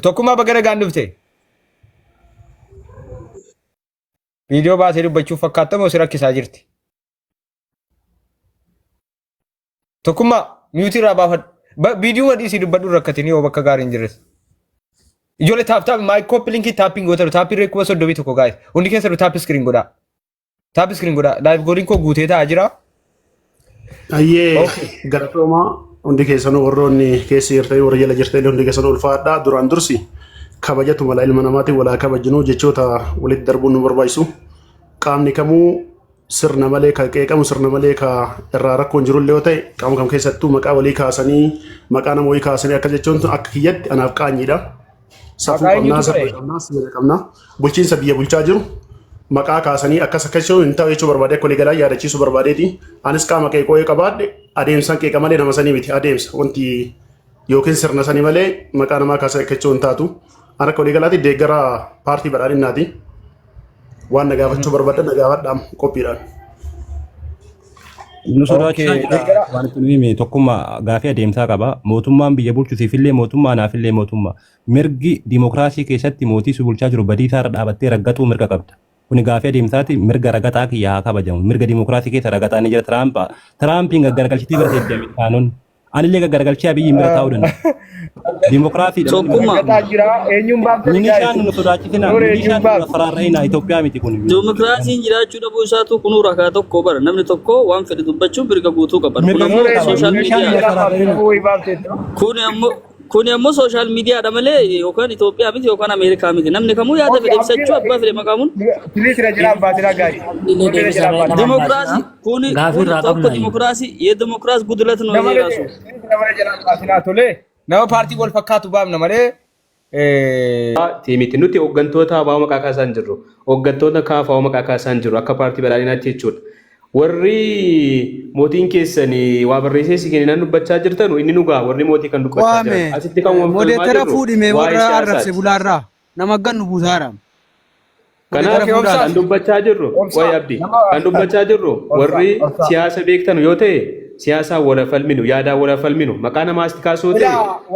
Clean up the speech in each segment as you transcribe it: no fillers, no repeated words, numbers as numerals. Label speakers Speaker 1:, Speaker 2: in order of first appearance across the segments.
Speaker 1: Tokkummaa baga nagaan dhufte. Viidiyoo baasee dubbachuuf fakkaatamoo si rakkisaa jirti? Tokkummaa miyuutii irraa baafadhu. Viidiyoo wadii si dubbadhu rakkatinii yoo bakka gaariin jirres. Ijoollee taap maayik kooppi linkii taappiin gootaru taappii reekuma soddomii tokko gaa'e. Hundi keessa taappi iskiriin godhaa. Taappi iskiriin godhaa. Laayif gooliin koo guutee taa'aa jira.
Speaker 2: Ayyee galatoomaa hundi keessanuu warroonni keessa jirtanii warra jala jirtanii hundi keessanuu ulfaadhaa duraan dursi kabajatu mala ilma namaatiin walaa kabajinuu jechoota walitti darbuun nu barbaachisu. Qaamni kamuu sirna malee ka qeeqamu sirna malee ka irraa rakkoon jirullee yoo ta'e qaama kam keessattuu maqaa walii kaasanii maqaa nama walii kaasanii akka jechuun akka kiyyatti anaaf qaanyiidha. Safuu qabnaa safuu qabnaa seera qabnaa bulchiinsa biyya bulchaa jiru maqaa kaasanii akkas akkasii hin ta'u jechuu barbaade akka waliigalaa yaadachiisuu barbaadeeti. Anis qaama qeeqoo yoo qabaadhe adeemsa qeeqa malee nama sanii miti adeemsa wanti yookiin sirna sanii malee maqaa namaa kaasanii akka jechuun taatu. Ana akka waliigalaatti deeggara paartii badhaadhinaati. Waan na gaafachuu barbaadan na gaafadhaam qophiidhaan.
Speaker 3: Nu sodaachisaa wanti nuyi hime tokkummaa gaafii adeemsaa qaba. Mootummaan biyya bulchuutiifillee mootummaa naafillee mootummaa. Mirgi dimookiraasii keessatti mootii si bulchaa jiru badii isaarra dhaabattee raggatuu mirga qabda. Kuni gaafii adeemsaati mirga ragataa kiyyaa haa kabajamu. Mirga dimookiraasii keessa ragataa ni jira Tiraampa. Tiraampiin gaggargalchitii bira deebi'ee Ameerikaanonni. Anillee gaggargalchii abiyyi mira ta'uu danda'a. Dimookiraasii
Speaker 1: Tokkummaa jira eenyuun baafte
Speaker 3: milishaan nu sodaachisina milishaan faraarrayina Itoophiyaa miti kun.
Speaker 4: Dimookiraasiin jiraachuu dhabuu isaatu kunuu rakaa tokko bara namni tokko waan fedhe dubbachuun mirga guutuu qaba. Kuni ammoo sooshaal miidiyaadha malee yookaan Itoophiyaa miti yookaan Ameerikaa miti namni kamuu yaada fedhe ibsachuu abbaa fedhe maqaamuun. Dimookiraasii kuni tokko dimookiraasii የዲሞክራሲ ጉድለት ነው ይሄ ራሱ
Speaker 1: nama paartii wal fakkaatu baafna malee
Speaker 5: miti nuti hooggantoota abbaa maqaa kaasaa hin jirru hooggantoota kaafaa maqaa kaasaa hin jirru akka paartii badhaadhinaatti jechuudha. Warri mootiin keessan waa barreessee si kennan dubbachaa jirtan inni nugaa warri mootii kan dubbachaa jiran asitti kan
Speaker 6: modeetara fuudhime warra arrabse bulaarraa nama gannu buusaara.
Speaker 5: Kanaaf kan dubbachaa jirru wayi abdii kan dubbachaa jirru warri siyaasa beektan yoo ta'e siyaasa wala falminu yaada wala falminu maqaa namaas kaasoo ta'e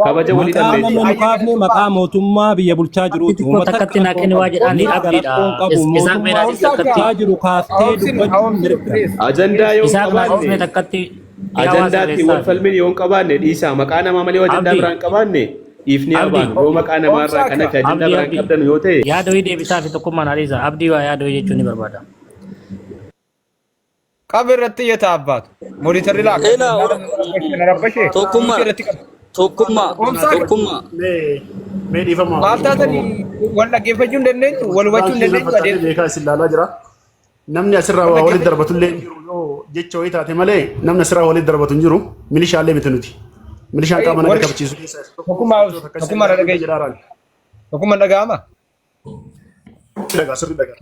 Speaker 5: kabaja walii
Speaker 3: dhabee maqaa mootummaa biyya bulchaa jiruuti
Speaker 4: uummata akkatti naqni waa jedhanii abdiidha isaan meedaanis akkatti
Speaker 3: jiru kaaftee dubbachuun mirga
Speaker 5: ajandaa yoo
Speaker 4: qabaanne akkatti
Speaker 5: ajandaatti wal falminu yoo qabaanne dhiisaa maqaa namaa malee ajandaa biraan qabaanne ifni abaan yoo maqaa namaarraa kan akka ajandaa biraan qabdan yoo ta'e
Speaker 4: yaada wayii deebisaa fi tokkummaan hariisa abdii waa yaada wayii jechuun ni barbaada.
Speaker 1: Kabirratti yata abbaatu moonitarri laakka
Speaker 4: tokkummaa
Speaker 1: maal taatanii wal dhaggeeffachuu hin dandeenyu wal hubachuu hin dandeenyu adeemsa.
Speaker 2: Beekaa isin ilaalaa jira. Namni asirraa waa walitti darbatu illee jiru yoo jecha wayii taate malee namni asirraa walitti darbatu hin jiru milishaallee miti nuti. Milishaan qaama nagaa kabachiisu keessaa
Speaker 1: tokkummaa na dhagaye jedhaaraan. Tokkummaa dhaga'ama.
Speaker 2: Sirri dhagaa.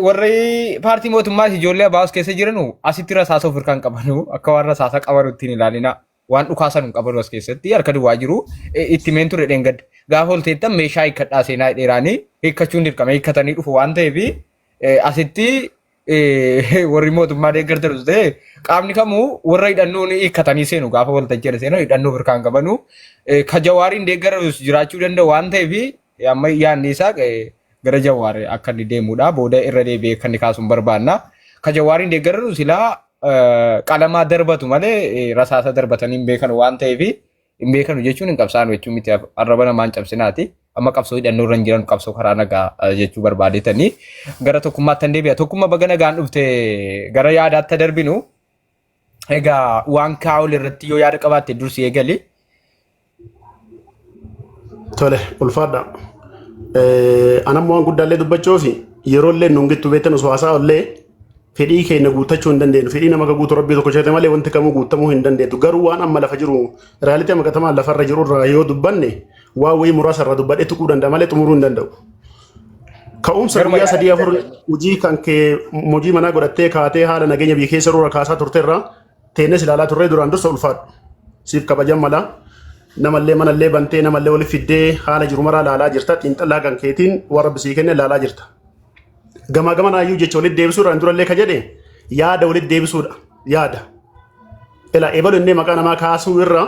Speaker 1: Warri paartii mootummaa ijoollee abaa'us keessa jiran asitti rasaasa of hirkaan qabanu akka waan rasaasa qabanutti hin ilaalina waan dhukaasan hin qabanu as keessatti harka duwwaa jiru itti meen ture dheengadde gaafa olteettan meeshaa hiikkadhaa seenaa dheeraanii hiikkachuun dirqama hiikkatanii dhufu waan ta'eef asitti warri mootummaa deeggartarus ta'e qaamni kamuu warra hidhannoon hiikkatanii seenu gaafa waltajjii seenu hidhannoo of hirkaan qabanu ka jawaariin deeggarus jiraachuu danda'u waan ta'eef amma yaadni isaa gara jawaar akka inni deemudha booda irra deebi'ee kan inni kaasuun barbaanna. Ka jawaariin deeggarru silaa qalamaa darbatu malee rasaasa darbatanii hin beekanu waan ta'eef hin beekanu jechuun hin qabsaanu jechuun miti arraba namaan cabsinaati. Amma qabsoo hidhannoo irra hin jiran qabsoo karaa nagaa jechuu barbaadetanii gara tokkummaatti hin deebi'a. Tokkummaa baga nagaan dhufte gara yaadaatti darbinu egaa waan kaa'ul irratti yoo yaada qabaatte dursi eegali.
Speaker 2: Tole ulfaadha. Anammoo waan guddaallee dubbachuuf yeroo illee nungittu beektan osoo haasaa illee fedhii keenya guuttachuu hin dandeenyu. Fedhii nama guutuu rabbii tokko jeete malee wanti kamuu guutamuu hin dandeenyu. Garuu waan amma lafa jiru realitii makatamaan lafarra jiru irraa yoo dubbanne waa wayii muraasa irraa dubbadhee tuquu danda'a malee xumuruu hin danda'u. Ka'umsa guyyaa sadii afur hojii kan kee hojii manaa godhattee kaatee haala nageenya biyya keessa irraa kaasaa turte irraa teennes ilaalaa turree duraan dursa ulfaadhu. Siif kabajan mala. Namallee manallee bantee namallee wali fiddee haala jiru maraa laalaa jirta xiinxallaa kan keetiin warra bisii kenne laalaa jirta. Gamaa gama naayyuu jecha walitti deebisuudhaan durallee ka jedhe yaada walitti deebisuudha yaada. Ilaa eebalu innee maqaa namaa kaasuu irra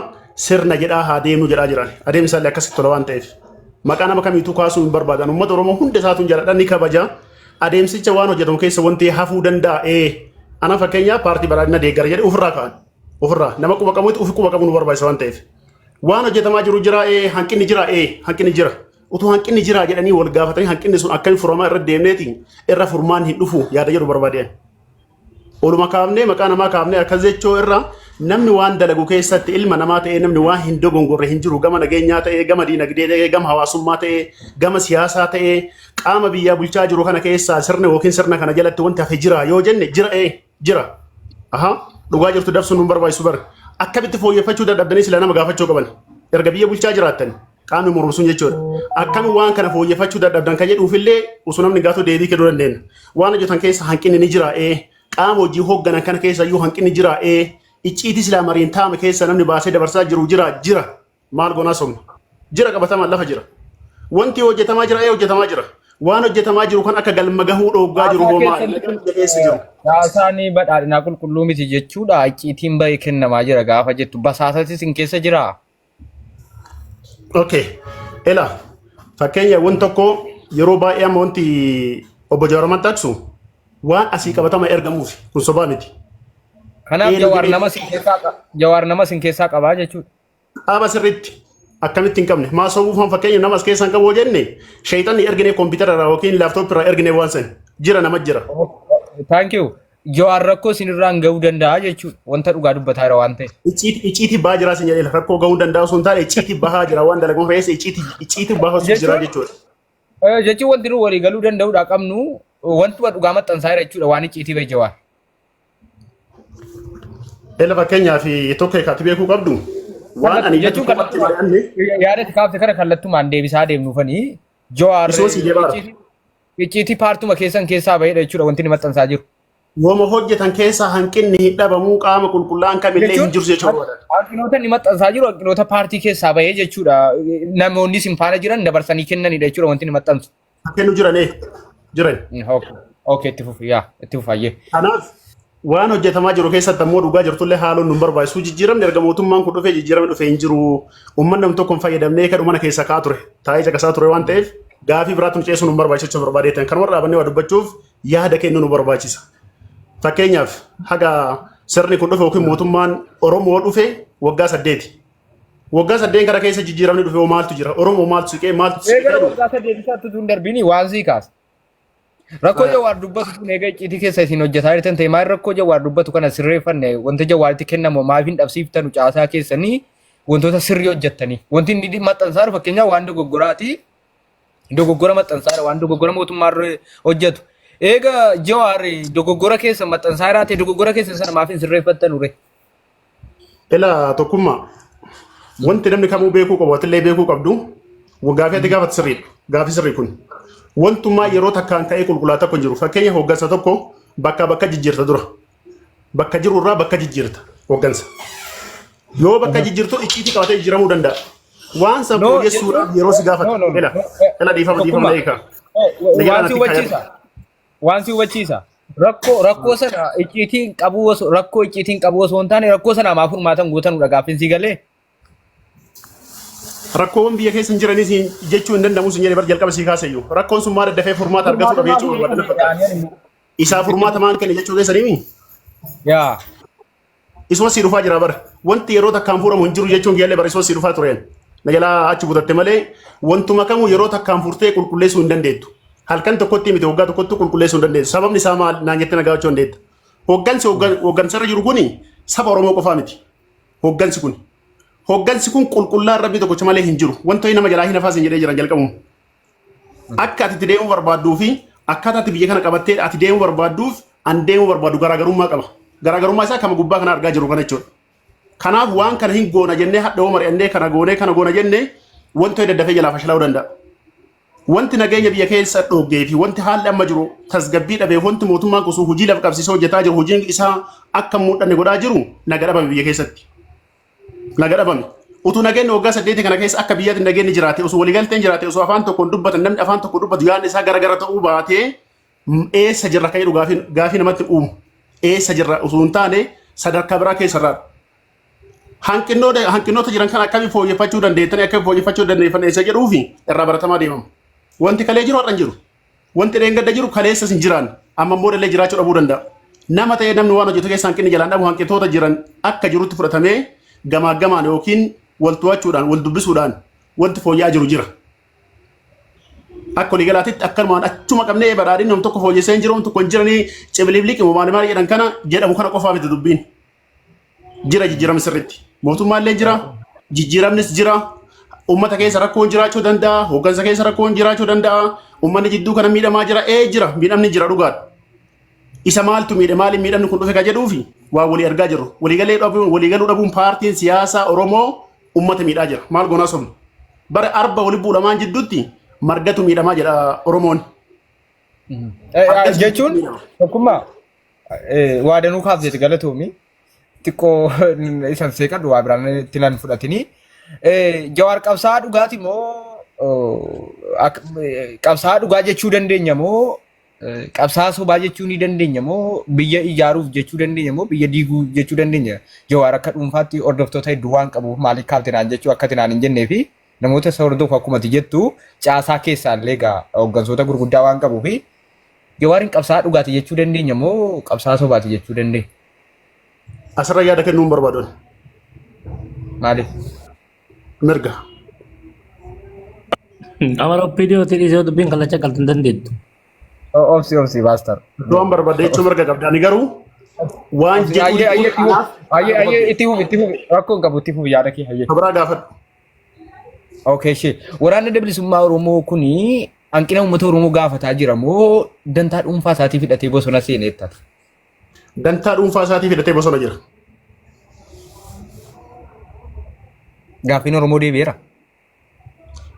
Speaker 2: sirna jedhaa haa deemnu jedhaa jiran adeemsaallee akkasitti tola waan ta'eef. Maqaa nama kamiituu kaasuu hin barbaadan. Uummata Oromoo hunda isaatuun jaaladha ni kabaja. Adeemsicha waan hojjetamu keessa wanti hafuu danda'a. Ana fakkeenyaa paartii badhaadhina deeggara jedhe ofirraa ka'an. Ofirraa nama quba qabuutti ofi quba qabu nu barbaachisa waan ta'eef. Waan hojjetamaa jiru jira hanqinni jira hanqinni jira. Utuu hanqinni jira jedhanii wal gaafatanii hanqinni sun akkamiin furamaa irra deemneeti irra furmaan hin dhufu yaada jedhu barbaadeen. Oluma kaafnee maqaa namaa kaafnee akkas jechoo irra namni waan dalagu keessatti ilma namaa ta'ee namni waan hin dogongorre hin jiru gama nageenyaa ta'ee gama diinagdee ta'ee gama hawaasummaa ta'ee gama siyaasaa ta'ee qaama biyyaa bulchaa jiru kana keessaa sirna yookiin sirna kana jalatti wanti hafe jira yoo jenne jira. Dhugaa jirtu dabsuun nu barbaachisu bara. Akkamitti fooyyeffachuu dadhabdanii sila nama gaafachuu qaban. Erga biyya bulchaa jiraattan qaamni mormisuun jechuudha. Akkami waan kana fooyyeffachuu dadhabdan kan jedhuufillee osoo namni gaafatu deebii kennuu dandeenya. Waan hojjetan keessa hanqinni ni jira qaama hojii hoogganan kana keessa iyyuu hanqinni jira icciitii silaa mariin taa'ame keessa namni baasee dabarsaa jira maal goonaa somna jira qabatamaan lafa jira wanti hojjetamaa jira waan hojjetamaa jiru kan akka galma gahuu dhooggaa jiru hoomaa keessa jiru.
Speaker 1: Siyaasaanii badhaadhinaa qulqulluu miti jechuudha icciitiin bahee kennamaa jira gaafa jettu basaasatis hin keessa jira.
Speaker 2: Okay ela fakkeenya wanti tokko yeroo baay'ee amma wanti obbo Jawaar taaksu waan asii qabatama ergamuuf kun sobaa miti.
Speaker 1: Kanaaf Jawaar nama sin keessaa qabaa jechuudha.
Speaker 2: Dhaaba sirriitti akkamitti hin qabne maa sobuufan fakkeenya nama as keessaan qabu jenne shayxanni ergine kompiitara irraa yookiin laaptooppii irraa ergine waan san jira nama jira.
Speaker 1: Thank you. Jawaar rakkoo isinirraan gahuu danda'a jechuudha wanta dhugaa dubbataa jira waan ta'e.
Speaker 2: Icciitii bahaa jira sin jedhee rakkoo gahuu danda'a osoo hin taane icciitii bahaa jira waan dalagamu fe'eessa icciitii bahaa jira jechuudha.
Speaker 1: Jechuun wanti nu walii galuu danda'uudha qabnu wantuma dhugaa maxxansaa jira jechuudha waan icciitii bahe Jawaar.
Speaker 2: Ela fakkeenyaaf tokko kaatti beekuu qabdu waan ani
Speaker 1: jechuun yaada kaafte kana kallattumaan deebisaa deemnuufanii Jawaar icciitii paartuma keessaa bahedha jechuudha wanti ni maxxansaa jiru.
Speaker 2: Wama hojjetan keessaa hanqinni dhabamuu qaama qulqullaan kamillee hin jiru jechuudha.
Speaker 1: Hanqinoota ni maxxansaa jiru hanqinoota paartii keessaa bahee jechuudha. Namoonni sin faana jiran dabarsanii kennanidha jechuudha wanti ni maxxansu.
Speaker 2: Kennu jiran.
Speaker 1: Okay itti fufaayyee.
Speaker 2: Kanaaf waan hojjetamaa jiru keessatti ammoo dhugaa jirtullee haaloon nu barbaachisu jijjiiramni erga mootummaan kun dhufee jijjiiramni dhufee hin jiru. Uummanni nam tokko hin fayyadamnee kan mana keessa kaa ture taa'ee caqasaa ture waan ta'eef gaafii biraatti nu ceesuu nu barbaachisa barbaadeetan kan warra dhaabannee waa dubbachuuf yaada kennu nu barbaachisa. Fakkeenyaaf haga sirni kun dhufe yookiin mootummaan Oromoo dhufe waggaa 8. Waggaa 8 kana keessa jijjiiramni dhufe maaltu jira? Oromoo maaltu siqee maaltu siqee?
Speaker 1: Waggaa 8 isaatti tun darbini waan sii kaasa. Rakkoo Jawaar dubbatu kun egaa icciitii keessa isin hojjetaa jirtan ta'e maal rakkoo Jawaar dubbatu kana sirreeffanne wanta Jawaaritti kennamu maaf hin dhabsiiftanu caasaa keessanii wantoota sirrii hojjettanii wanti inni maxxansaa fakkeenyaaf waan dogoggoraati dogoggora maxxansaa waan dogoggora mootummaa hojjetu. Egaa Jawaar dogoggora keessa maxxansaa jiraate dogoggora keessa sana maaf hin sirreeffattanu re?
Speaker 2: Ela tokkummaa wanti namni kamuu beekuu qabu watillee beekuu qabdu gaafii ati gaafatu sirriidha. Gaafii sirrii kun wantummaa yeroo takkaan ka'ee qulqullaa tokko jiru fakkeenya hooggansa tokko bakka jijjiirta dura. Bakka jiru irraa bakka jijjiirta hooggansa. Yoo bakka jijjiirtu icciitii qabatee jijjiiramuu danda'a. Waan san fooyyessuudhaaf yeroo si gaafatu ela dhiifama eegaa.
Speaker 1: Waan si hubachiisa. Rakkoo sana icciitiin qabu osoo hin taane rakkoo sana maaf furmaatan guutanudha gaaffiin si galee.
Speaker 2: Rakkoowwan biyya keessa hin jiranis jechuu hin danda'amu sun jedhee bar jalqaba sii kaaseyyuu. Rakkoon sun maal dafee furmaata argatuudha jechuudha. Isaa furmaata maal kenna jechuu keessanii?
Speaker 1: Yaa.
Speaker 2: Isuma sii dhufaa jira bara. Wanti yeroo takkaan fuudhamu hin jiru jechuun giyaallee bara isuma sii dhufaa tureen. Na jalaa achi butatte malee wantuma kamuu yeroo takkaan furtee qulqulleessuu hin dandeettu. Halkan tokkotti miti waggaa tokkotti qulqulleessuu hin dandeessu. Sababni isaa maal naan jettee na gaafachuu dandeetta. Hooggansarra jiru kuni saba Oromoo qofaa miti. Hooggansi kun qulqullaan rabbi tokkocha malee hin jiru. Wantoonni nama jalaa hin hafaasin jedhee jiran jalqabuun. Akka ati itti deemuu barbaaduu fi akkaataa ati biyya kana qabattee ati deemuu barbaadduuf an deemuu barbaadu garaagarummaa qaba. Garaagarummaa isaa kama gubbaa kana argaa jiru kana jechuudha. Kanaaf waan kana hin goona jennee hadhoo mari'annee kana goona jennee wantoonni daddafee jalaa fashalaa'uu danda'a. Wanti nageenya biyya keessa dhoggee fi wanti haalli amma jiru tasgabbii dhabee wanti mootummaan kusuu hojii lafa qabsiisee hojjetaa jiru hojiin isaa akka mul'anne godhaa jiru naga dhabame biyya keessatti. Naga dhabame. Utuu nageenyi waggaa 8 kana keessa akka biyyaatti nageenyi jiraate osoo waliigalteen jiraate osoo afaan tokkoon dubbatan namni afaan tokko dubbatu yaadni isaa gara ta'uu baatee eessa jirra ka'ee gaafii namatti uumu. Eessa jirra osoo hin taane sadarkaa biraa keessa irraa. hanqinoota jiran kan akkamiin fooyyeffachuu dandeettanii akka fooyyeffachuu dandeeffan eessa jedhuu fi irraa baratamaa deemamu. Wanti kalee jiru har'an jiru. Wanti dheengadda jiru kaleessas hin jiraan amma immoo illee jiraachuu dhabuu danda'a. Nama ta'ee namni waan hojjetu keessa hanqinni jalaan dhabu hanqitoota jiran akka jirutti fudhatamee gamaa yookiin wal to'achuudhaan wal dubbisuudhaan wanti fooyya'aa jiru jira. Akka waliigalaatitti akkanumaan achuma qabnee badhaadhinni nam tokko fooyyessee hin jiru nam tokko hin jiranii cibilibliqi maal jedhan kana jedhamu kana qofaa miti dubbiin. Jira jijjiiramni sirriitti. Mootummaallee jira, jijjiiramnis jira. Uummata keessa rakkoon jiraachuu danda'a, hooggansa keessa rakkoon jiraachuu danda'a. Uummanni jidduu kana miidhamaa jira, jira, miidhamni jira dhugaadha. Isa maaltu maaliin miidhamni kun dhufe ka jedhuufi waa walii argaa jirru. Waliigaluu dhabuun paartiin siyaasaa Oromoo uummata miidhaa jira. Maal goonaa somna? Bara arba wali buulamaan jidduutti margatu miidhamaa jedha Oromoon.
Speaker 1: Jechuun tokkummaa waa danuu kaafteeti galatoomi. Xiqqoo isan seeqadhu waa biraan itti nan fudhatini. Jawaar qabsaa'aa dhugaati moo qabsaa'aa dhugaa jechuu dandeenya moo qabsaa'aa sobaa jechuu ni dandeenya moo biyya ijaaruuf jechuu dandeenya moo biyya diiguu jechuu dandeenya. Jawaar akka dhuunfaatti hordoftoota hedduu waan qabuuf maaliif kaaftinaan jechuu akka tinaan hin jennee fi namoota isa hordofu akkumati jettu caasaa keessaallee egaa hooggansoota gurguddaa waan qabuuf Jawaariin qabsaa'aa dhugaati jechuu dandeenya moo qabsaa'aa sobaati jechuu dandeenya.
Speaker 2: Asirra yaada kennuun barbaadan.
Speaker 1: Maaliif?
Speaker 2: Mirga.
Speaker 7: Amara opiniootiin isoo dubbiin kallacha galtan dandeettu.
Speaker 1: Obsi baastar.
Speaker 2: Waan barbaade jechuun mirga qabda. Ani garuu waan
Speaker 1: Ayyee itti fufi rakkoon qabu itti fufi yaada kee hayyee.
Speaker 2: Kabraa gaafadhu.
Speaker 1: Okay shee waraanni bilisummaa Oromoo kuni hanqina uummata Oromoo gaafataa jira moo dantaa dhuunfaa isaatii fidhatee bosona seeneettata?
Speaker 2: Dantaa dhuunfaa isaatii fidhatee bosona jira.
Speaker 1: Gaaffiin Oromoo deebi'eera.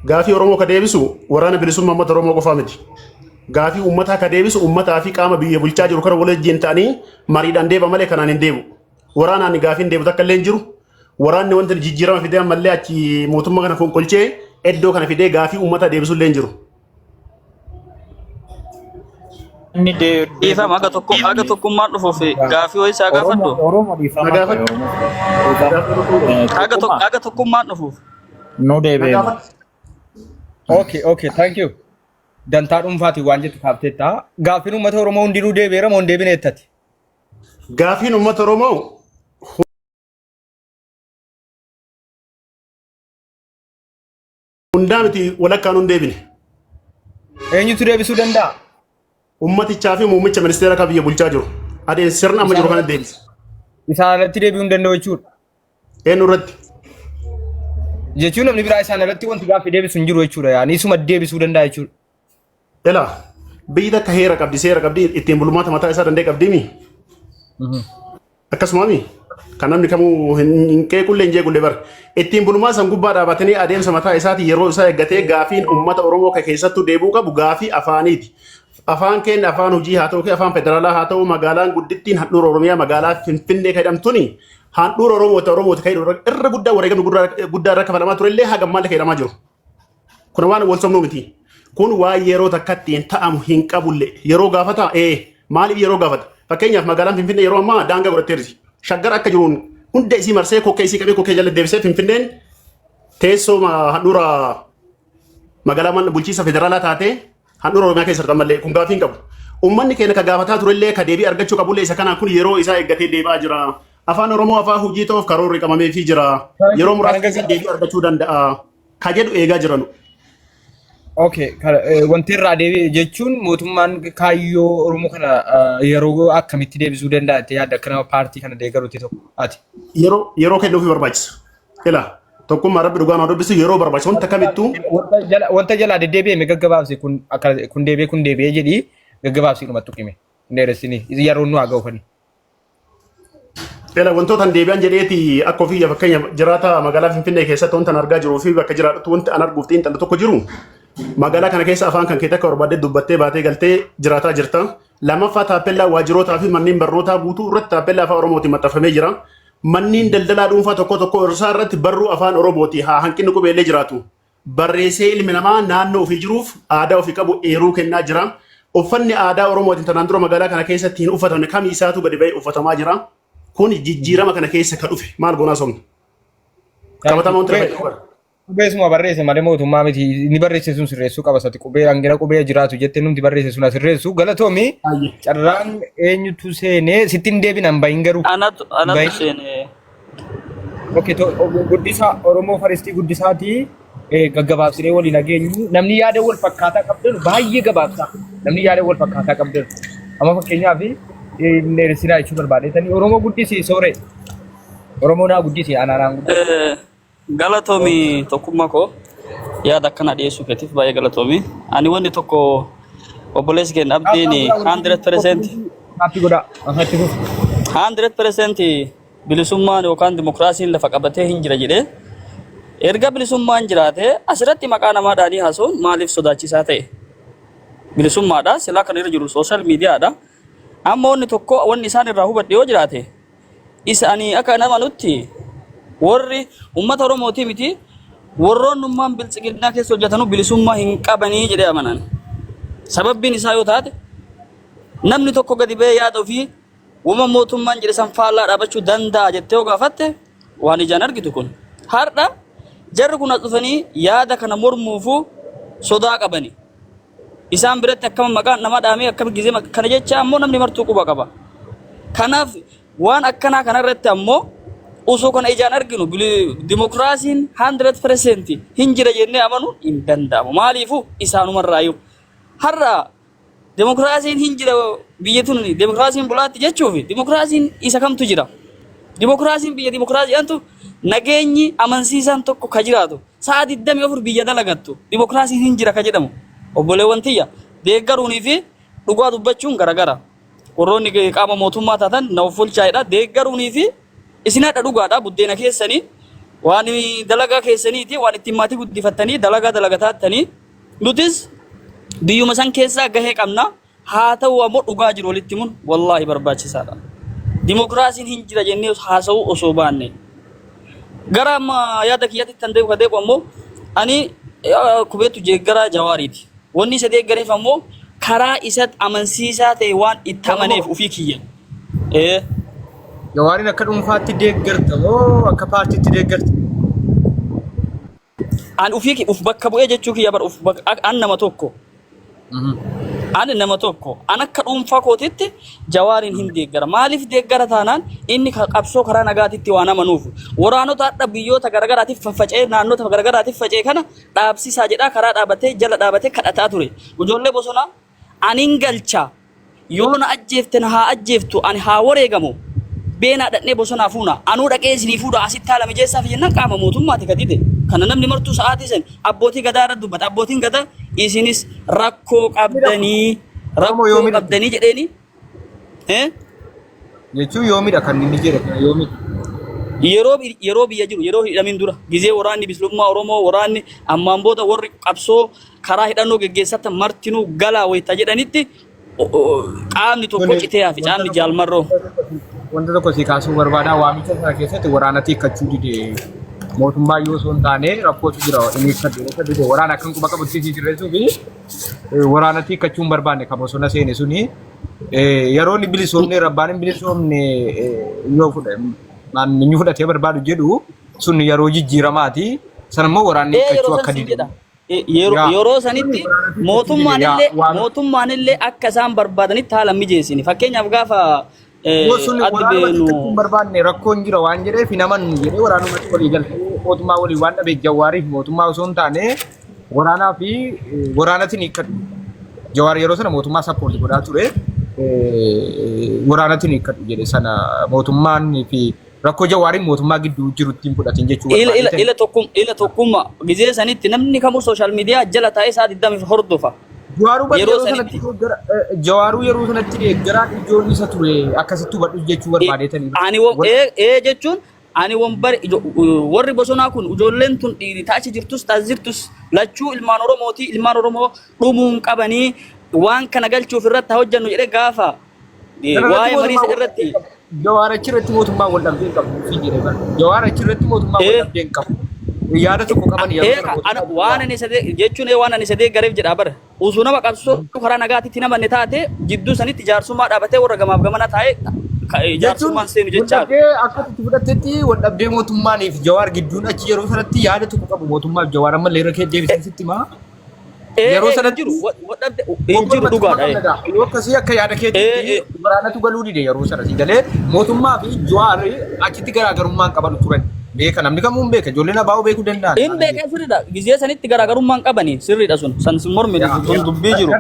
Speaker 2: Gaaffii Oromoo ka deebisu waraana bilisummaa uummata Oromoo qofaa miti. Gaaffii uummataa ka deebisu uummataa fi qaama biyya bulchaa jiru kana waliin ta'anii mariidhaan deeba malee kanaan hin deebu. Waraanaan gaaffiin deebu takka illee hin jiru. Waraanni wanta jijjiirama fidee ammallee achi mootummaa kana fonqolchee iddoo kana fidee gaaffii uummataa deebisu illee hin jiru.
Speaker 4: Dhiifama aga tokkummaan dhufuuf gaaffii wayii isaa gaafadhu. Aga tokkummaan dhufuuf.
Speaker 1: No deebi'eema. Okay, thank you. Dantaa dhuunfaati waan jettu kaafteetta. Gaaffiin uummata Oromoo hundinuu deebi'eera moo hin deebineettati?
Speaker 2: Gaaffiin uummata Oromoo hundaa miti walakkaan hin deebine.
Speaker 1: Eenyutu deebisuu danda'a?
Speaker 2: Uummatichaa fi muummicha ministeera kan biyya bulchaa jiru. Adeemsi sirna amma jiru kana deebisa.
Speaker 1: Isaan irratti deebi'uu hin danda'u jechuudha.
Speaker 2: Eenyu irratti?
Speaker 1: Jechuun namni biraa isaan irratti wanti gaaffii deebisu hin jiru jechuudha. Yaani isuma deebisuu danda'a jechuudha.
Speaker 2: Ela biyyi takka heera qabdi seera qabdi ittiin bulmaata mataa isaa danda'e qabdimi. Akkasumami kan namni kamuu hin qeequllee hin jeequllee bar ittiin bulmaa san gubbaa dhaabatanii adeemsa mataa isaati yeroo isaa eeggatee gaaffiin uummata Oromoo keessattuu deebuu qabu gaaffii afaaniiti. Afaan keenya afaan hojii haa ta'u afaan federaalaa haa ta'u magaalaan guddittiin handhuura Oromiyaa magaalaa Finfinnee jedhamtuni handhuura Oromooti kan irra guddaa wareegamni guddaa irra kafalamaa turellee hagammallee jedhamaa jiru. Kun waan wal somnuu miti. Kun waan yeroo takkatti hin ta'amu hin qabulle yeroo gaafata maaliif yeroo gaafata fakkeenyaaf magaalaan Finfinnee yeroo ammaa daangaa godhatteerti. Shaggar akka jiruun hunda isii marsee kokkee isii qabee kokkee jala deebisee Finfinneen teessoo handhuura magaalaa bulchiinsa federaalaa taatee handhuura Oromiyaa keessatti ammallee kun gaaffii hin qabu. Uummanni keenya ka gaafataa turellee ka deebii argachuu qabullee isa kanaan kun yeroo isaa eeggatee deebi'aa jira. Afaan Oromoo afaan hojii ta'uuf karoorri qabameefii jira. Yeroo muraasa keessatti deebii argachuu danda'a. Ka jedhu eegaa jiranu.
Speaker 1: Okay, wanti irraa deebi'e jechuun mootummaan kaayyoo Oromoo kana yeroo akkamitti deebisuu danda'a itti yaadda akka nama paartii kana deeggaruutti tokko ati.
Speaker 2: Yeroo kennuufi barbaachisa. Ila tokkummaa rabbi dhugaan haa dubbisu yeroo barbaachisa wanta kamittuu.
Speaker 1: Wanta jalaa deddeebi'e gaggabaabsi kun deebi'ee jedhii gaggabaabsi dhumatti qime. Dheeressini yeroon nu haa ga'uufani.
Speaker 2: Ila wantoota deebi'an jedheeti akka ofii fakkeenya jiraata magaalaa Finfinnee keessatti wanta argaa jiruu fi bakka jiraatu wanta an arguuf xiinxala tokko jiru. Magaalaa kana keessa afaan kan kee takka barbaadde dubbattee baatee galtee jiraataa jirta. Lammaffaa taappellaa waajjirootaa fi manneen barnootaa guutuu irratti taappellaa afaan Oromootiin maxxanfamee jira. Manneen daldalaa dhuunfaa tokko isaa irratti barruu afaan Oromooti haa hanqinni qubeellee jiraatu. Barreessee ilmi namaa naannoo ofii jiruuf aadaa ofii qabu eeruu kennaa jira. Uffanni aadaa Oromootiin tanaan dura magaalaa kana keessatti hin uffatamne kam isaatu gadi ba'ee uffatamaa jira. Kun jijjiirama kana keessa ka dhufe maal goonaa somna. Qabatamuun tirfachuu
Speaker 1: Qubeessuma barreesse malee mootummaa miti ni barreesse sun sirreessuu qaba sati qubee hangina qubee jiraatu jettee numti barreesse sun sirreessuu galatoomi carraan eenyutu seenee sittiin deebinan bahin garuu.
Speaker 4: Anatu seenee.
Speaker 1: Okay, guddisaa Oromoo Faristii Guddisaati gaggabaabsinee waliin nageenyu namni yaada wal fakkaataa qabdan baay'ee gabaabsa namni yaada wal fakkaataa qabdan amma fakkeenyaaf neersinaa jechuu barbaadetanii Oromoo Guddisii soore Oromoo naa Guddisii anaanaan guddisii.
Speaker 4: Galatoomi tokkummaa koo yaada akkana dhiyeessuu keetiif baay'ee galatoomi. Ani wanni tokko obboleessi keenya abdiin 100% 100% bilisummaan yookaan dimokiraasiin lafa qabatee hin jira jedhee erga bilisummaan jiraate asirratti maqaa namaadhaanii haasa'uun maaliif sodaachisaa ta'e? Bilisummaadha silaa kan irra jiru sooshaal miidiyaadha. Amma wanni tokko wanni isaan irraa hubadhe yoo jiraate isaanii akka nama nutti warri uummata Oromootii miti warroonnummaan biltsiginnaa keessa hojjetanu bilisummaa hin qabanii jedhee amanan. Sababbiin isaa yoo taate namni tokko gadi ba'ee yaada ofii wama mootummaan jedhe san faallaa dhaabachuu danda'a jettee yoo gaafatte waan ijaan argitu kun har'a jarri kun dhufanii yaada kana mormuufu sodaa qabani. Isaan biratti akkama maqaan nama dhaamee akkam gizee kana jecha ammoo namni martuu quba qaba. Kanaaf waan akkanaa kanarratti ammoo osoo kana ijaan arginu dimokiraasiin 100% hin jira jennee amanu hin danda'amu. Maaliifu isaanumarraayyuu har'a dimokiraasiin hin jira biyya tun dimokiraasiin bulaatti jechuufi dimokiraasiin isa kamtu jira? Dimokiraasiin biyya dimokiraasii'antu nageenyi amansiisaan tokko ka jiraatu sa'a 24 biyya dalagattu dimokiraasiin hin jira ka jedhamu. Obboleewwan tiyya deeggaruunii fi dhugaa dubbachuun garagara. Warroonni qaama mootummaa taatan na of bulchaa'edha. Deeggaruunii fi isinadha dhugaadha buddeena keessanii waan dalagaa keessaniiti waan ittiin maatii guddifattanii dalagaa dalagataatanii nutis biyyuma san keessaa gahee qabna. Haa ta'u ammoo dhugaa jiru walitti mun wallaahi barbaachisaadha. Dimokiraasiin hin jira jennee haasa'uu osoo baanne. Gara amma yaada kiyyaatti kan deebi'u ammoo ani kubeetu jeeggaraa Jawaariiti. Wanni isa deeggareef ammoo karaa isatti amansiisaa ta'e waan itti amaneef ofii kiyya.
Speaker 1: Jawaariin akka dhuunfaatti deeggarta moo akka paartiitti deeggarta?
Speaker 4: An ofii uf bakka bu'ee jechuu kiyya bar an nama tokko. Ani nama tokko an akka dhuunfaa kootitti Jawaariin hin deeggara. Maaliif deeggara taanaan inni qabsoo karaa nagaatitti waan amanuuf. Waraanota adda biyyoota garagaraatiif faffacee naannota garagaraatiif facee kana dhaabsisaa jedhaa karaa dhaabatee jala dhaabatee kadhataa ture. Ijoollee bosonaa anin galcha yoo na ajjeefte na haa ajjeeftu ani haa wareegamu. Beenaa dhadhee bosonaa fuuna anuu dhaqee isinii fuudha asitti haala mijeessaaf jennaan qaama mootummaati kadide. Kana namni martuu sa'aatii san abbootii gadaa irra dubbata. Abbootiin gadaa isinis rakkoo qabdanii jedheeni.
Speaker 1: Jechuun yoomidha kan inni jedhe yoomidha.
Speaker 4: Yeroo biyya jiru yeroo hidhamin dura gizee waraanni bilisummaa Oromoo waraanni ammaan booda warri qabsoo karaa hidhannoo geggeessatan martinuu galaa wayita jedhanitti qaamni tokko citee hafi qaamni jaalmarroo.
Speaker 1: Wanta tokko si kaasuu barbaadaa waamicha isaa keessatti waraanatti hiikkachuu dide mootummaa yoo osoo hin taane rakkootu jira inni hiikkadde waraana akkan quba qabutti sirreessuu fi waraanatti hiikkachuu hin barbaanne kan bosona seene suni yeroo inni bilisoomne rabbaan hin bilisoomne yoo inni fudhatee barbaadu jedhu sun yeroo jijjiiramaati sanammoo waraanni hiikkachuu akka dide.
Speaker 4: Yeroo sanitti mootummaan illee akka isaan barbaadanitti haala mijeessini. Fakkeenyaaf gaafa
Speaker 1: adbeenu barbaanne rakkoon jira waan jedheef naman jedhee waraanumatti walii galte mootummaa walii waan dhabeef Jawaariif mootummaa osoo hin taane waraanaa fi waraanatiin hiikkadhu. Jawaar yeroo sana mootummaa sappoortii godhaa ture waraanatiin hiikkadhu jedhe sana mootummaan fi rakkoo Jawaariin mootummaa gidduu jiru ittiin fudhatin jechuudha.
Speaker 4: Ila tokkummaa gizee sanitti namni kamuu sooshaal miidiyaa jala taa'ee isaa 20 hordofa.
Speaker 1: Jawaaruu yeroo sanatti deeggaraan ijoolli isa ture akkasitti hubadhu jechuu barbaadeetanii.
Speaker 4: Jechuun ani warri bosonaa kun ijoolleen tun taachi jirtus taas jirtus lachuu ilmaan Oromooti ilmaan Oromoo dhumuun qabanii waan kana galchuuf irratti hojjannu jedhee gaafa waa'ee mariisa irratti.
Speaker 1: Jawaar achirratti mootummaa wal dhabdee qabu Jawaar achirratti mootummaa wal dhabdee qabu. Yaada tokko qaban
Speaker 4: waan ani jechuun waan ani sadee gareef jedhaa bara usuu nama qabsoo karaa nagaatitti namanne taate jidduu sanitti jaarsummaa dhaabatee warra gamaaf gamana taa'ee jaarsummaan seenu jechaa.
Speaker 1: Akka itti fudhatetti wal dhabdee mootummaaniif Jawaar gidduun achi yeroo sanatti yaada tokko qabu mootummaaf Jawaar amma leera kee deebisan sitti maa? Yeroo sanatti
Speaker 4: jiru jiru dhugaadha.
Speaker 1: Yoo akkasii akka yaada keetti waraanatu galuu dide yeroo sanatti galee mootummaa fi Jawaar achitti garaagarummaan qaban turan. Beeka namni kamuu hin beeka ijoolleen abaa'uu beekuu danda'an.
Speaker 4: Hin beeka sirriidha. Gizee sanitti garaagarummaan qabanii sirriidha sun. San mormi sun dubbii jiru.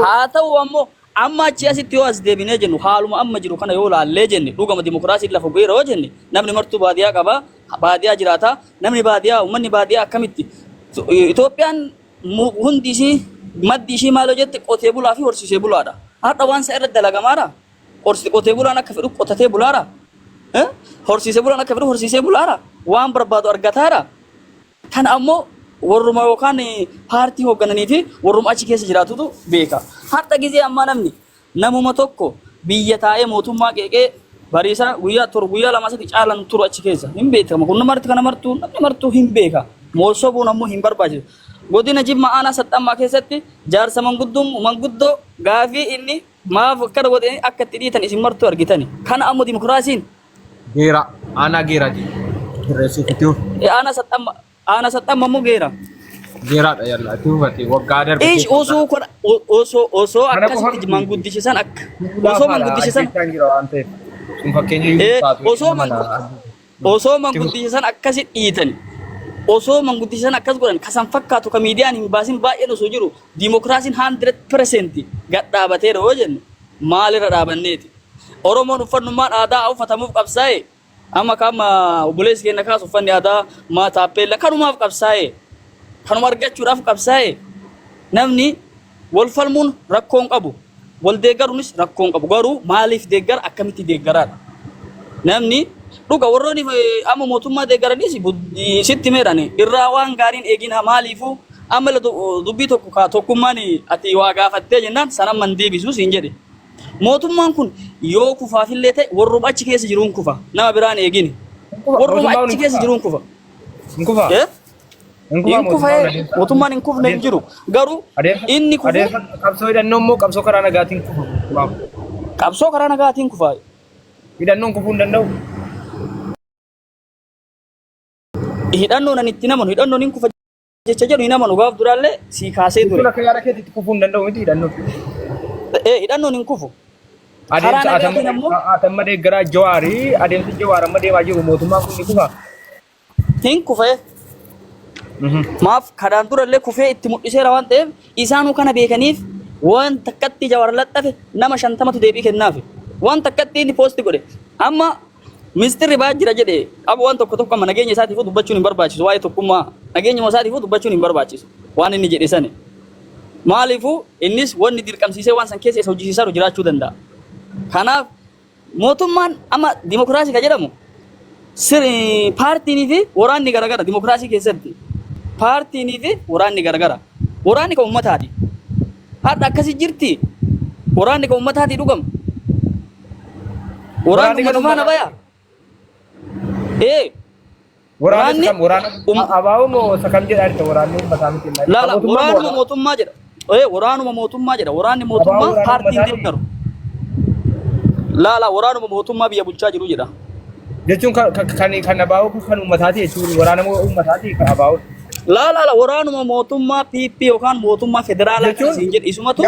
Speaker 4: Haa ta'u ammoo amma achi asitti yoo as deebinee jennu haaluma amma jiru kana yoo laallee jenne dhugama dimokiraasiin lafa bu'eera yoo jenne namni martuu baadiyaa qaba baadiyaa jiraata namni baadiyaa uummanni baadiyaa akkamitti Itoophiyaan hundi ishii maddi ishii maaloo jette qotee bulaa fi horsiisee bulaadha. Har'a waan isa irratti dalagamaadha. Qotee bulaan akka fedhu qotatee bulaadha. Horsiisee bulaan akka fedhu horsiisee bulaadha. Waan barbaadu argataadha. Kan ammoo warruma yookaan paartii hooggananii fi warruma achi keessa jiraatutu beeka. Har'a gizee ammaa namuma tokko biyya taa'ee mootummaa qeeqee bariisa guyyaa lama sadi caalan turu achi keessa hin beekama. Kun namni martuu hin beeka. Moolsobuun ammoo hin barbaachisu. Godina Jimma aanaa saxxammaa keessatti jaarsa manguddoo gaafii inni maaf akkana godhanii akka itti dhiitan isin martuu argitani. Kana ammoo dimokiraasiin.
Speaker 1: Geera aanaa geeraati.
Speaker 4: Ana saxxamma ammoo geera.
Speaker 1: Geeraadha yalla itti hubate waggaa darbe.
Speaker 4: Osoo akkasitti manguddisiisan akka osoo manguddisiisan osoo manguddisiisan akkasi dhiitan osoo manguddisiisan akkas godhan kasan fakkaatu ka miidiyaan hin baasin baay'een osoo jiru dimokiraasiin 100% gad dhaabateera yoo jennu maalirra dhaabanneeti. Oromoon uffannummaan aadaa uffatamuuf qabsaa'e amma kama obboleessi keenya kaas uffanni aadaa taappeella kanumaaf qabsaa'e kanuma argachuudhaaf qabsaa'e namni wal falmuun rakkoon qabu wal deeggaruunis rakkoon qabu garuu maaliif deeggara akkamitti deeggaraadha namni dhuga warroonni amma mootummaa deeggaranis sitti meedhani irraa waan gaariin eegina maaliifu amma dubbii tokkummaan ati waa gaafattee jennaan sanan man deebisuus hin jedhe mootummaan kun yoo kufaafillee ta'e warruma achi keessa jiruun kufa nama biraan eegini warruma achi keessa jiruun kufa mootummaan hin kufne hin jiru garuu inni kufu
Speaker 1: qabsoo hidhannoo immoo qabsoo karaa nagaatiin kufa
Speaker 4: qabsoo karaa nagaatiin kufa
Speaker 1: hidhannoon kufuu hin danda'u
Speaker 4: hidhannoon ani itti namanu hidhannoon hin kufa jecha jedhu hin amanu gaaf duraallee sii kaasee ture
Speaker 1: akka yaada keetti kufuu hin danda'u miti hidhannoon
Speaker 4: hidhannoon hin kufu
Speaker 1: atamma deeggaraa Jawaarii adeemsi Jawaar amma deemaa jiru mootummaan kun ni kufa
Speaker 4: hin kufe maaf kadaan durallee kufee itti mul'iseera waan ta'eef isaanuu kana beekaniif waan takkatti Jawaar laxxafe nama 50tu deebii kennaaf waan takkatti inni poosti godhe amma ministeerri baa jira jedhe qabu waan tokko amma nageenya isaatiif dubbachuun hin barbaachisu waa'ee tokkummaa nageenya isaatiif dubbachuun hin barbaachisu waan inni jedhe sani maaliifuu innis wanni dirqamsiisee waan san keessa isa hojjisiisaa jiraachuu danda'a kanaaf mootummaan amma dimokiraasii ka jedhamu paartiinii fi waraanni garagara dimokiraasii keessatti paartiinii fi waraanni garagara waraanni kan ummataati hadda akkasi jirti waraanni kan ummataati dhugama waraanni ummatumaa na baya
Speaker 1: waraanni abaa'u sakam jedhaani waraanni ummataa miti
Speaker 4: laala waraanuma mootummaa jedha waraanuma mootummaa jedha waraanni mootummaa paartiin deeggaru laala waraanuma mootummaa biyya bulchaa jiru jedha
Speaker 1: jechuun kan abaa'u kan ummataati jechuun waraana ummataati kan abaa'u
Speaker 4: laala waraanuma mootummaa PP yookaan mootummaa federaalaa kan isin jedhu isumatu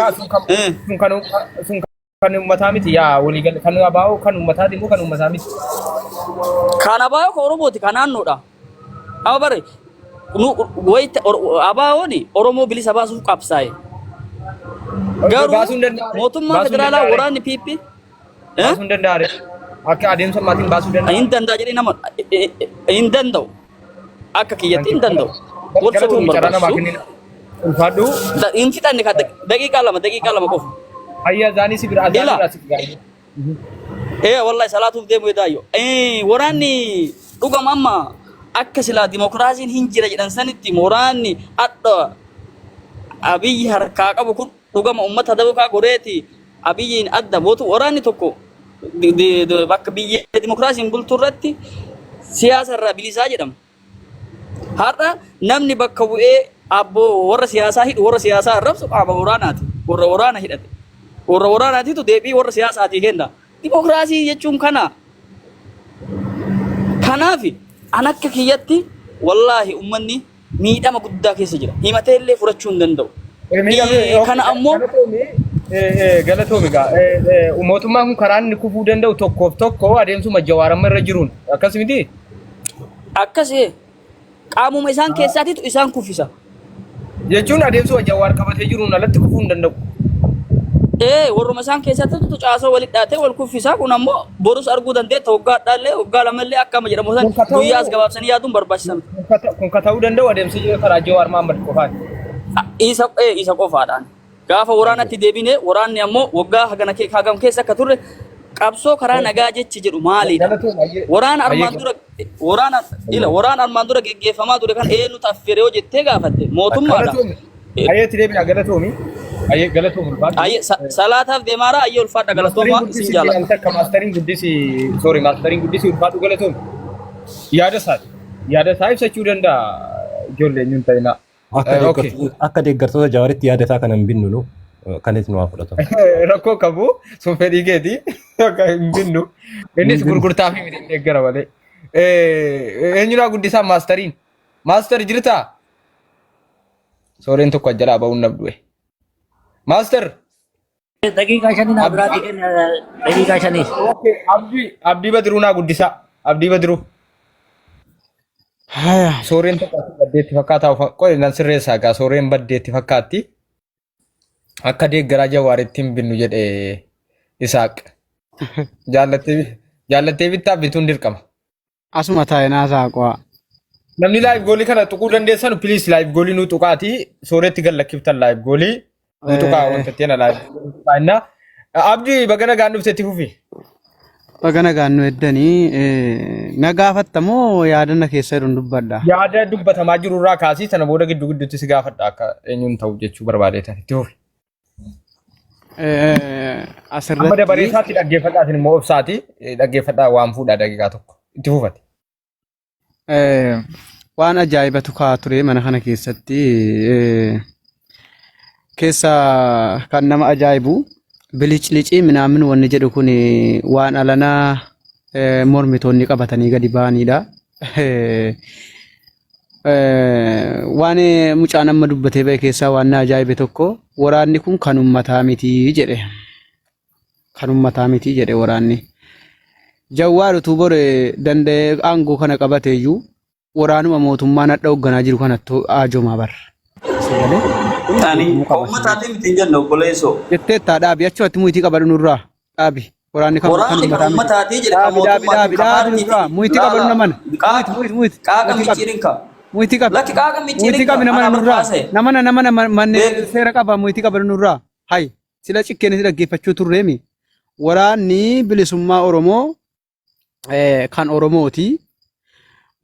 Speaker 1: kan ummataa miti yaa waliigal kan abaa'u kan ummataati immoo kan ummataa miti
Speaker 4: kan abaa'u kan Oromooti kan naannoodha amma bare abaa'ooni Oromoo bilisa baasuuf qabsaa'e garuu mootummaa federaalaa waraanni PP
Speaker 1: baasuun danda'a akka adeemsa maatiin baasuu danda'a
Speaker 4: hin danda'a jedhee nama hin danda'u akka kiyyatti hin danda'u wal sotuu hin barbaachisu
Speaker 1: ulfaadhu
Speaker 4: hin fixanne ka daqiiqaa lama qofa
Speaker 1: ayyaa zaanii si bira azaan si gaariidha
Speaker 4: wallahi salaatuuf deemu edaayyo waraanni dhugama amma akka silaa dimokiraasiin hin jira jedhan sanitti waraanni adda abiyyi harkaa qabu kun dhugama ummata dabakaa goreeti abiyyiin adda bootu waraanni tokko bakka biyya dimokiraasiin bultu irratti siyaasa irraa bilisaa jedhama har'a namni bakka bu'ee abboo warra siyaasaa hidhu warra siyaasaa arrabsu qaama waraanaati warra waraana hidhate warra waraanaatitu deebii warra siyaasaatii kenna Dimokiraasii jechuun kana. Kanaaf an akka kiyyatti wallaahi ummanni miidhama guddaa keessa jira. Himatee illee furachuu hin danda'u. Kana ammoo
Speaker 1: galatoomi gaa mootummaan kun karaan inni kufuu danda'u tokkoof tokko adeemsuma jawaaramma irra jiruun akkas miti.
Speaker 4: Akkasii qaamuma isaan keessaatitu isaan kuffisa.
Speaker 1: Jechuun adeemsuma jawaar qabatee jiruun alatti kufuu hin danda'u.
Speaker 4: Warruma isaan keessatti caasoo walitti dhaatee wal kuffisa kun ammoo borus arguu dandeetta waggaadhaallee waggaa lamallee akkama jedhamu san guyyaas gabaabsanii yaaduun barbaachisan.
Speaker 1: Kun ka ta'uu danda'u adeemsi karaa Jawaar Mohaammed qofaan.
Speaker 4: Isa qofaadhaan. Gaafa waraanatti deebine waraanni ammoo waggaa hagam keessa akka turre qabsoo karaa nagaa jechi jedhu maalidha? Waraana armaan dura geggeeffamaa ture kan eenyu taffere yoo jettee gaafatte mootummaadha.
Speaker 1: Ayyeetti deebina galatoomi. Ayyee galatoomi ulfaadha.
Speaker 4: Salaataaf deemaara ayyee ulfaadha galatooma isin jaalladha.
Speaker 1: Akka maastariin guddisi ulfaadhu galatoomi. Yaada isaa ibsachuu danda'a ijoolleen hin ta'inaa.
Speaker 3: Akka deeggartoota Jawaaritti yaada isaa kana hin binnu nu kanis nu haa fudhatamu.
Speaker 1: Rakkoo qabu sun fedhii keeti akka hin binnu innis gurgurtaa fi midhaan deeggara malee. Eenyuudhaa guddisaa maastariin? Maastar jirtaa? Sooreen tokko jalaa ba'uun nabdu'e. Maastar!
Speaker 7: Daqiiqaa shanii naa biraatii kenna daqiiqaa shanii.
Speaker 1: Abdii Badiruu naa guddisaa. Abdii Badiruu. Sooreen tokko baddeetti fakkaataa qo'i nan sirreessaa gaa sooreen baddeetti fakkaatti. Akka deeggaraa Jawaaritti hin binnu jedhee Isaaq. Jaallattee bittaa bituun dirqama.
Speaker 6: Asuma taa'e naasaa qo'a.
Speaker 1: Namni laayif goolii kana tuquu dandeessan piliis laayif goolii nu tuqaati sooretti gallakkiftan laayif goolii nu tuqaa wanta teena laayif goolii. Abdii bagana gaannuuf teetti fufi.
Speaker 6: Bagana gaannu eddanii na gaafattamoo yaadana keessa jedhu dubbadha.
Speaker 1: Yaada dubbatamaa jiru irraa kaasii sana booda gidduu gidduutti si gaafadha akka eenyuun ta'u jechuu barbaadeetan itti fufi.
Speaker 6: Asirratti.
Speaker 1: Amma dabareessaatti dhaggeeffadhaatiin immoo obsaati dhaggeeffadhaa waan fuudhaa daqiiqaa tokko itti fufati.
Speaker 6: Waan ajaa'ibatu kaa ture mana kana keessatti keessa kan nama ajaa'ibu biliclicii minaamin wanni jedhu kun waan alanaa mormitoonni qabatanii gadi ba'anidha. Waan mucaan amma dubbatee ba'e keessaa waan na ajaa'ibe tokko waraanni kun kan ummataa miti jedhe. Kan ummataa miti jedhe waraanni. Jawaar utuu bore danda'ee aangoo kana qabateeyyuu waraanuma mootummaan hadha hoogganaa jiru kanattu aajomaa bar.
Speaker 4: Uummataatiin miti hin jennu obboleessoo.
Speaker 6: Jetteettaa dhaabi achumatti muyitii qabadhu nurraa dhaabi. Waraanni kan
Speaker 4: uummataati jedhe kan
Speaker 6: dhaabi nurraa muyitii qabadhu naman.
Speaker 4: Qaaqa micciirin ka.
Speaker 6: Muyitii qabi.
Speaker 4: Lakki qaaqa micciirin ka.
Speaker 6: Namana nurraa. Namana manneen seera qaba muyitii qabadhu nurraa. Hay sila cikkeenis dhaggeeffachuu turreemi. Waraanni bilisummaa Oromoo kan Oromooti.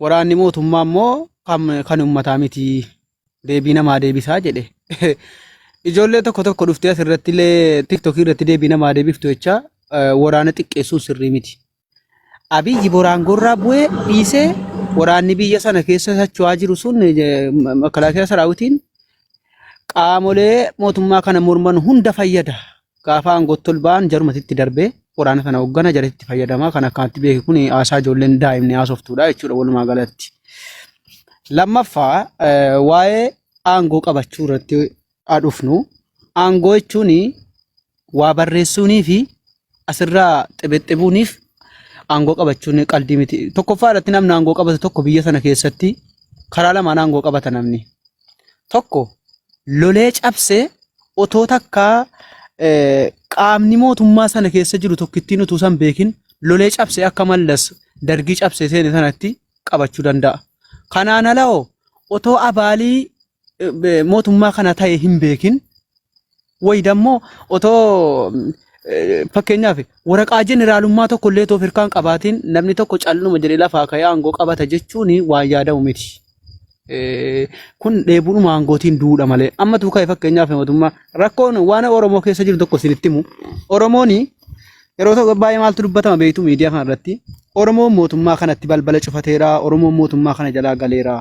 Speaker 6: Waraanni mootummaa immoo kan uummataa miti. Deebii namaa deebisaa jedhe. Ijoollee tokko dhuftee asirratti illee TikTokii irratti deebii namaa deebiftu jecha waraana xiqqeessuun sirrii miti. Abiyyi boraangoorraa bu'ee dhiisee waraanni biyya sana keessa socho'aa jiru sun makalaakaa saraawitiin qaamolee mootummaa kana morman hunda fayyada. Gaafa aangootti ol ba'an jarumatitti darbee waraana sana hoggana jalatti fayyadamaa kan akkanatti beeku kun haasaa ijoolleen daa'imni haasoftuudha jechuudha walumaa galatti. Lammaffaa waa'ee aangoo qabachuu irratti dhufnu aangoo jechuun waa barreessuunii fi asirraa xibexxibuuniif aangoo qabachuun qalbii miti. Tokkoffaa irratti namni aangoo qabatu tokko biyya sana keessatti karaa lamaan aangoo qabata namni. Tokko lolee cabsee otoo takkaa qaamni mootummaa sana keessa jiru tokkittiin utuu san beekin lolee cabsee akka mallas dargii cabsee seene sanatti qabachuu danda'a. Kanaan alaa otoo abaalii mootummaa kana ta'e hin beekin wayidammoo otoo fakkeenyaaf waraqaa jeneraalummaa tokko illee toof hirkaan qabaatiin namni tokko calluma jedhee lafaa ka'ee aangoo qabata jechuun waan yaadamu miti. Kun dheebuudhuma aangootiin duudha malee amma tuu ka'e fakkeenyaaf mootummaa rakkoon waan Oromoo keessa jiru tokko isinitti himu Oromoon yeroo tokko baay'ee maaltu dubbatama beektu miidiyaa kana irratti Oromoon mootummaa kanatti balbala cufateera Oromoon mootummaa kana jalaa galeera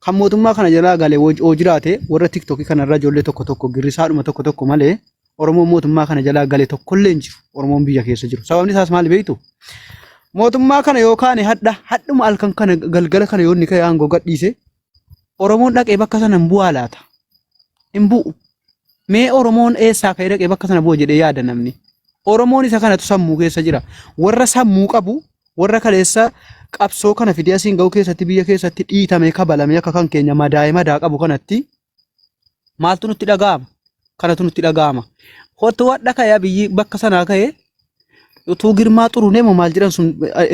Speaker 6: kan mootummaa kana jalaa galee hoo jiraate warra TikTokii kanarra ijoollee tokko girrisaadhuma tokko malee Oromoon mootummaa kana jalaa galee tokkollee hin jiru. Oromoon biyya keessa jiru. Sababni isaas maal beektu? Mootummaa kana yookaan hadhuma halkan kana galgala kana yoo inni ka'e aangoo gadhiise Oromoon dhaqee bakka sana hin bu'aa laata? Hin bu'u. Mee Oromoon eessaa ka'ee dhaqee bakka sana bu'a jedhee yaada namni. Oromoon isa kanatu sammuu keessa jira. Warra sammuu qabu, warra kaleessa qabsoo kana fidee asiin ga'u keessatti biyya keessatti dhiitamee kabalame akka kan keenya madaa qabu kanatti maaltu nutti dhaga'ama? Kanatu nutti dhaga'ama. Hottu wadha ka'ee biyyi bakka sanaa ka'ee utuu girmaa xurunee moo maal jedhan sun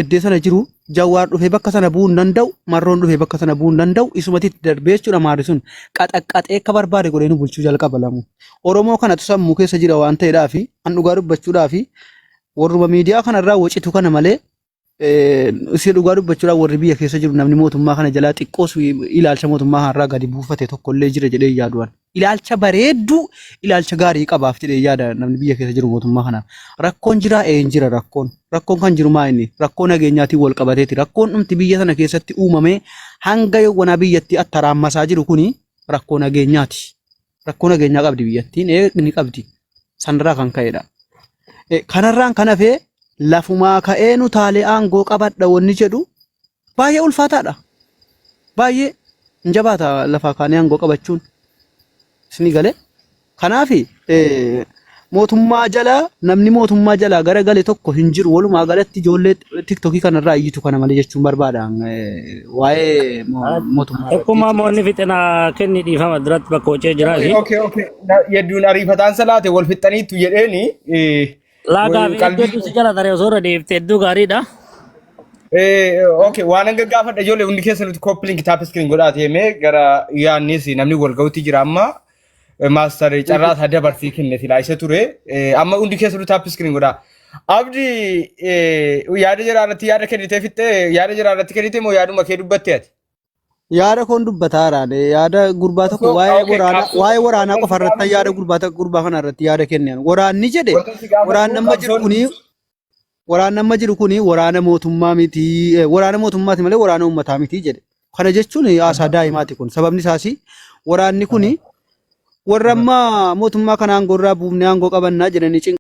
Speaker 6: iddoo sana jiru Jawwaar dhufee bakka sana bu'uu hin danda'u, Marroon dhufee bakka sana bu'uu hin danda'u, isumatti darbee jechuudha maarri sun qaxaqqaxee akka barbaade godhee nu bulchuu jalqaba lamu. Oromoo kanatu sammuu keessa jira waan ta'eedhaa fi an dhugaa dubbachuudhaa fi warruma miidiyaa kanarraa wocitu kana malee isii dhugaa dubbachuudhaan warri biyya keessa jiru namni mootummaa kana jalaa xiqqoos ilaalcha mootummaa kanarraa gadi buufate tokkollee jira jedhee yaaduwan. Ilaalcha bareedduu ilaalcha gaarii qabaaf jedhee yaada namni biyya keessa jiru mootummaa kana. Rakkoon jira hin jira rakkoon. Rakkoon kan jiru maa inni rakkoo nageenyaatiin wal qabateeti. Rakkoon dhumti biyya sana keessatti uumame hanga yawwana biyyatti attaraammasaa jiru kuni rakkoo nageenyaati. Rakkoo nageenyaa qabdi biyyattiin ni qabdi. Sanarraa kan ka'edha. Kanarraan kan hafee lafumaa ka'ee nu taalee aangoo qabadha wanni jedhu baay'ee ulfaataadha. Baay'ee hin jabaata lafaa kaanee aangoo qabachuun. Isni galee kanaafi mootummaa jalaa namni mootummaa jalaa gara gale tokko hin jiru walumaa galatti ijoollee tiktokii kanarraa iyyitu kana malee jechuun barbaadaan waa'ee mootummaa.
Speaker 7: Akkuma moonni fixinaa kenni dhiifama duratti bakka hojii jiraa fi.
Speaker 1: Yedduun ariifataan salaate wal fixaniitu jedheeni.
Speaker 7: Laagaa fi iddoo si jala taree osoo irra deebite hedduu gaariidha.
Speaker 1: Waan hanga gaafadha ijoollee hundi keessa nuti koppiliin kitaaba iskiriin godhaate himee gara yaannis namni wal ga'uutti jira amma. Master carraa isaa dabarsii kenne silaa isa ture amma hundi keessa nuti kitaaba iskiriin godhaa. Abdi yaada jira irratti yaada kennitee fixxee yaada jira irratti kennitee moo yaaduma kee dubbattee ati?
Speaker 6: Yaada koon dubbataaraan yaada gurbaa tokko waa'ee waraanaa qofa irratti yaada gurbaa kana irratti yaada kennan. Waraanni jedhe waraanni amma jiru kuni waraana mootummaa miti waraana mootummaati malee waraana uummataa miti jedhe. Kana jechuun haasaa daa'imaati kun sababni isaas waraanni kuni warra amma mootummaa kana aangoo irraa buufnee aangoo qabannaa jedhanii